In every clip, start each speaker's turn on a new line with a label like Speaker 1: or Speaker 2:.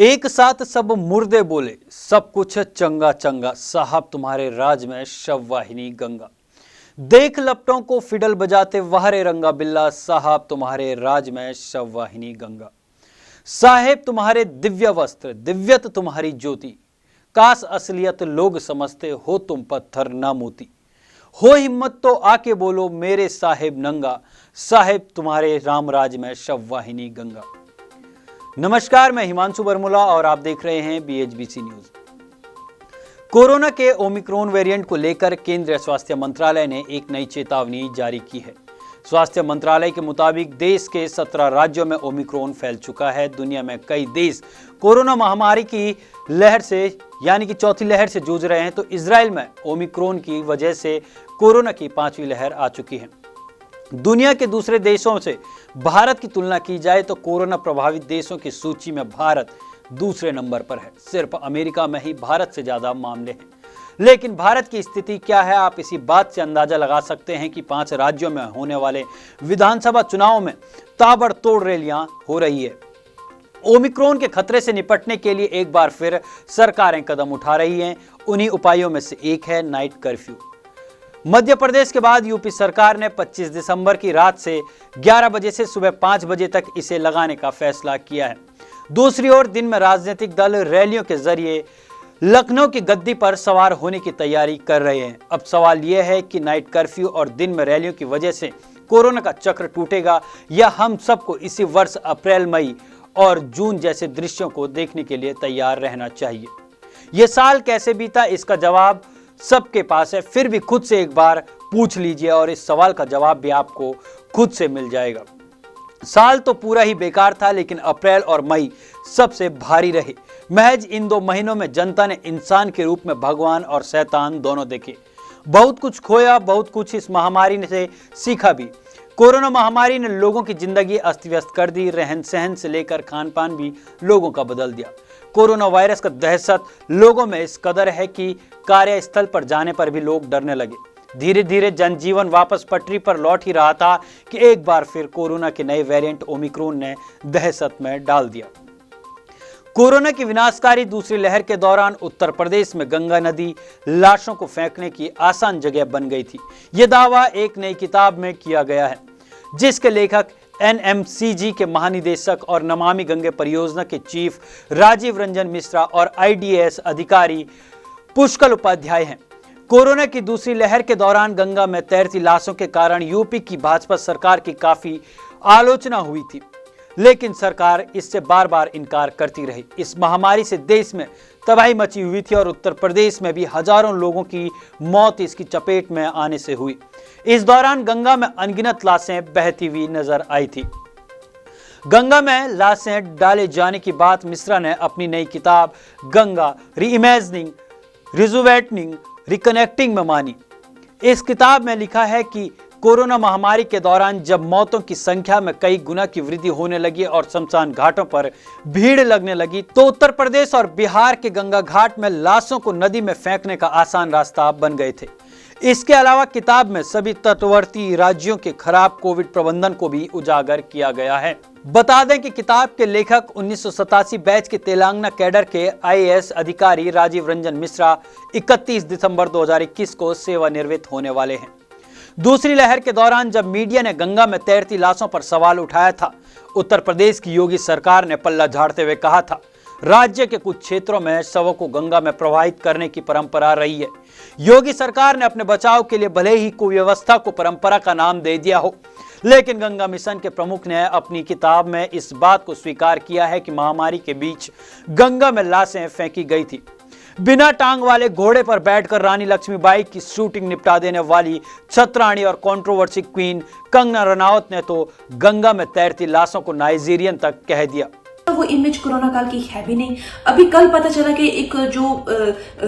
Speaker 1: एक साथ सब मुर्दे बोले, सब कुछ चंगा चंगा, साहब तुम्हारे राज में शववाहिनी गंगा। देख लपटों को फिडल बजाते वहरे रंगा बिल्ला, साहब तुम्हारे राज में शववाहिनी गंगा। साहेब तुम्हारे दिव्य वस्त्र, दिव्यत तुम्हारी ज्योति, काश असलियत लोग समझते हो तुम पत्थर ना मोती। हो हिम्मत तो आके बोलो मेरे साहेब नंगा, साहेब तुम्हारे रामराज में शववाहिनी गंगा। नमस्कार, मैं हिमांशु बरमुला और आप देख रहे हैं BHBC न्यूज। कोरोना के ओमिक्रॉन वेरिएंट को लेकर केंद्रीय स्वास्थ्य मंत्रालय ने एक नई चेतावनी जारी की है। स्वास्थ्य मंत्रालय के मुताबिक देश के 17 राज्यों में ओमिक्रॉन फैल चुका है। दुनिया में कई देश कोरोना महामारी की लहर से यानी कि चौथी लहर से जूझ रहे हैं, तो इजराइल में ओमिक्रॉन की वजह से कोरोना की 5वीं लहर आ चुकी है। दुनिया के दूसरे देशों से भारत की तुलना की जाए तो कोरोना प्रभावित देशों की सूची में भारत दूसरे नंबर पर है। सिर्फ अमेरिका में ही भारत से ज्यादा मामले हैं। लेकिन भारत की स्थिति क्या है, आप इसी बात से अंदाजा लगा सकते हैं कि 5 राज्यों में होने वाले विधानसभा चुनाव में ताबड़तोड़ रैलियां हो रही है। ओमिक्रॉन के खतरे से निपटने के लिए एक बार फिर सरकारें कदम उठा रही हैं। उन्हीं उपायों में से एक है नाइट कर्फ्यू। मध्य प्रदेश के बाद यूपी सरकार ने 25 दिसंबर की रात से 11 बजे से सुबह 5 बजे तक इसे लगाने का फैसला किया है। दूसरी ओर दिन में राजनीतिक दल रैलियों के जरिए लखनऊ की गद्दी पर सवार होने की तैयारी कर रहे हैं। अब सवाल यह है कि नाइट कर्फ्यू और दिन में रैलियों की वजह से कोरोना का चक्र टूटेगा या हम सबको इसी वर्ष अप्रैल, मई और जून जैसे दृश्यों को देखने के लिए तैयार रहना चाहिए। यह साल कैसे बीता, इसका जवाब सबके पास है। फिर भी खुद से एक बार पूछ लीजिए और इस सवाल का जवाब भी आपको खुद से मिल जाएगा। साल तो पूरा ही बेकार था, लेकिन अप्रैल और मई सबसे भारी रहे। महज इन 2 महीनों में जनता ने इंसान के रूप में भगवान और शैतान दोनों देखे। बहुत कुछ खोया, बहुत कुछ इस महामारी से सीखा भी। कोरोना महामारी ने लोगों की जिंदगी अस्त व्यस्त कर दी। रहन सहन से लेकर खान पान भी लोगों का बदल दिया। कोरोना वायरस का दहशत लोगों में इस कदर है कि कार्यस्थल पर जाने पर भी लोग डरने लगे। धीरे धीरे जनजीवन वापस पटरी पर लौट ही रहा था कि एक बार फिर कोरोना के नए वेरिएंट ओमिक्रॉन ने दहशत में डाल दिया। कोरोना की विनाशकारी दूसरी लहर के दौरान उत्तर प्रदेश में गंगा नदी लाशों को फेंकने की आसान जगह बन गई थी। यह दावा एक नई किताब में किया गया है, जिसके लेखक NMCG के महानिदेशक और नमामि गंगे परियोजना के चीफ राजीव रंजन मिश्रा और IDAS अधिकारी पुष्कल उपाध्याय हैं। कोरोना की दूसरी लहर के दौरान गंगा में तैरती लाशों के कारण यूपी की भाजपा सरकार की काफी आलोचना हुई थी, लेकिन सरकार इससे बार बार इनकार करती रही। इस महामारी से देश में तबाही मची हुई थी और उत्तर प्रदेश में भी हजारों लोगों की मौत इसकी चपेट में आने से हुई। इस दौरान गंगा में अनगिनत लाशें बहती हुई नजर आई थी। गंगा में लाशें डाले जाने की बात मिश्रा ने अपनी नई किताब गंगा रीइमेजिनिंग, रिजुवेटनिंग, रिकनेक्टिंग में मानी। इस किताब में लिखा है कि कोरोना महामारी के दौरान जब मौतों की संख्या में कई गुना की वृद्धि होने लगी और शमशान घाटों पर भीड़ लगने लगी, तो उत्तर प्रदेश और बिहार के गंगा घाट में लाशों को नदी में फेंकने का आसान रास्ता बन गए थे। इसके अलावा किताब में सभी तटवर्ती राज्यों के खराब कोविड प्रबंधन को भी उजागर किया गया है। बता दें कि किताब के लेखक 1987 बैच के तेलंगाना कैडर के IAS अधिकारी राजीव रंजन मिश्रा 31 दिसंबर 2021 को सेवानिवृत्त होने वाले हैं। दूसरी लहर के दौरान जब मीडिया ने गंगा में तैरती लाशों पर सवाल उठाया था, उत्तर प्रदेश की योगी सरकार ने पल्ला झाड़ते हुए कहा था, राज्य के कुछ क्षेत्रों में शवों को गंगा में प्रवाहित करने की परंपरा रही है। योगी सरकार ने अपने बचाव के लिए भले ही कुव्यवस्था को परंपरा का नाम दे दिया हो, लेकिन गंगा मिशन के प्रमुख ने अपनी किताब में इस बात को स्वीकार किया है कि महामारी के बीच गंगा में लाशें फेंकी गई थी। बिना टांग वाले घोड़े पर बैठकर रानी लक्ष्मीबाई की शूटिंग निपटा देने वाली छतरानी और कंट्रोवर्सी क्वीन कंगना रनौत ने तो गंगा में तैरती लाशों को नाइजीरियन तक कह दिया।
Speaker 2: वो इमेज कोरोना काल की है भी नहीं। अभी कल पता चला कि एक जो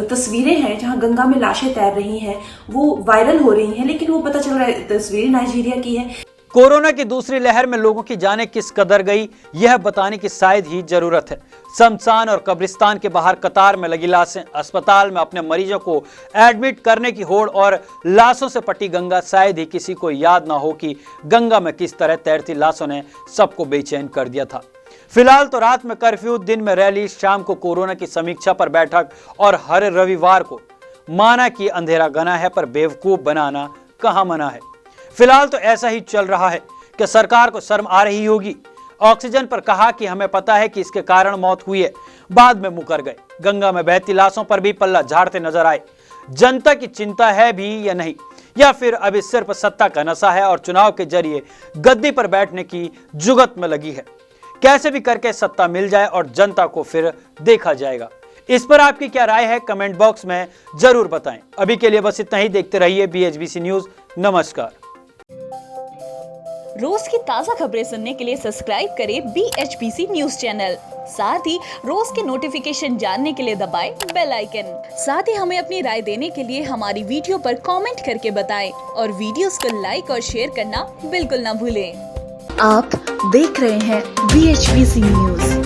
Speaker 2: तस्वीरें हैं जहां गंगा में लाशें तैर रही हैं वो वायरल हो रही हैं, लेकिन वो पता चल रहा है तस्वीर नाइजीरिया की है।
Speaker 1: कोरोना की दूसरी लहर में लोगों की जानें किस कदर गई, यह बताने की शायद ही जरूरत है। शमशान और कब्रिस्तान के बाहर कतार में लगी लाशें, अस्पताल में अपने मरीजों को एडमिट करने की होड़ और लाशों से पटी गंगा, शायद ही किसी को याद ना हो कि गंगा में किस तरह तैरती लाशों ने सबको बेचैन कर दिया था। फिलहाल तो रात में कर्फ्यू, दिन में रैली, शाम को कोरोना की समीक्षा पर बैठक और हर रविवार को माना कि अंधेरा गना है पर बेवकूफ बनाना कहां मना है। फिलहाल तो ऐसा ही चल रहा है कि सरकार को शर्म आ रही होगी। ऑक्सीजन पर कहा कि हमें पता है कि इसके कारण मौत हुई है, बाद में मुकर गए। गंगा में बहती लाशों पर भी पल्ला झाड़ते नजर आए। जनता की चिंता है भी या नहीं, या फिर अभी सिर्फ सत्ता का नशा है और चुनाव के जरिए गद्दी पर बैठने की जुगत में लगी है। कैसे भी करके सत्ता मिल जाए और जनता को फिर देखा जाएगा। इस पर आपकी क्या राय है, कमेंट बॉक्स में जरूर बताएं। अभी के लिए बस इतना ही। देखते रहिए BHBC न्यूज। नमस्कार।
Speaker 3: रोज की ताजा खबरें सुनने के लिए सब्सक्राइब करें BHBC न्यूज चैनल। साथ ही रोज के नोटिफिकेशन जानने के लिए दबाएं बेल आइकन। साथ ही हमें अपनी राय देने के लिए हमारी वीडियो पर कमेंट करके बताएं और वीडियोस को लाइक और शेयर करना बिल्कुल ना भूलें।
Speaker 4: आप देख रहे हैं BHBC न्यूज।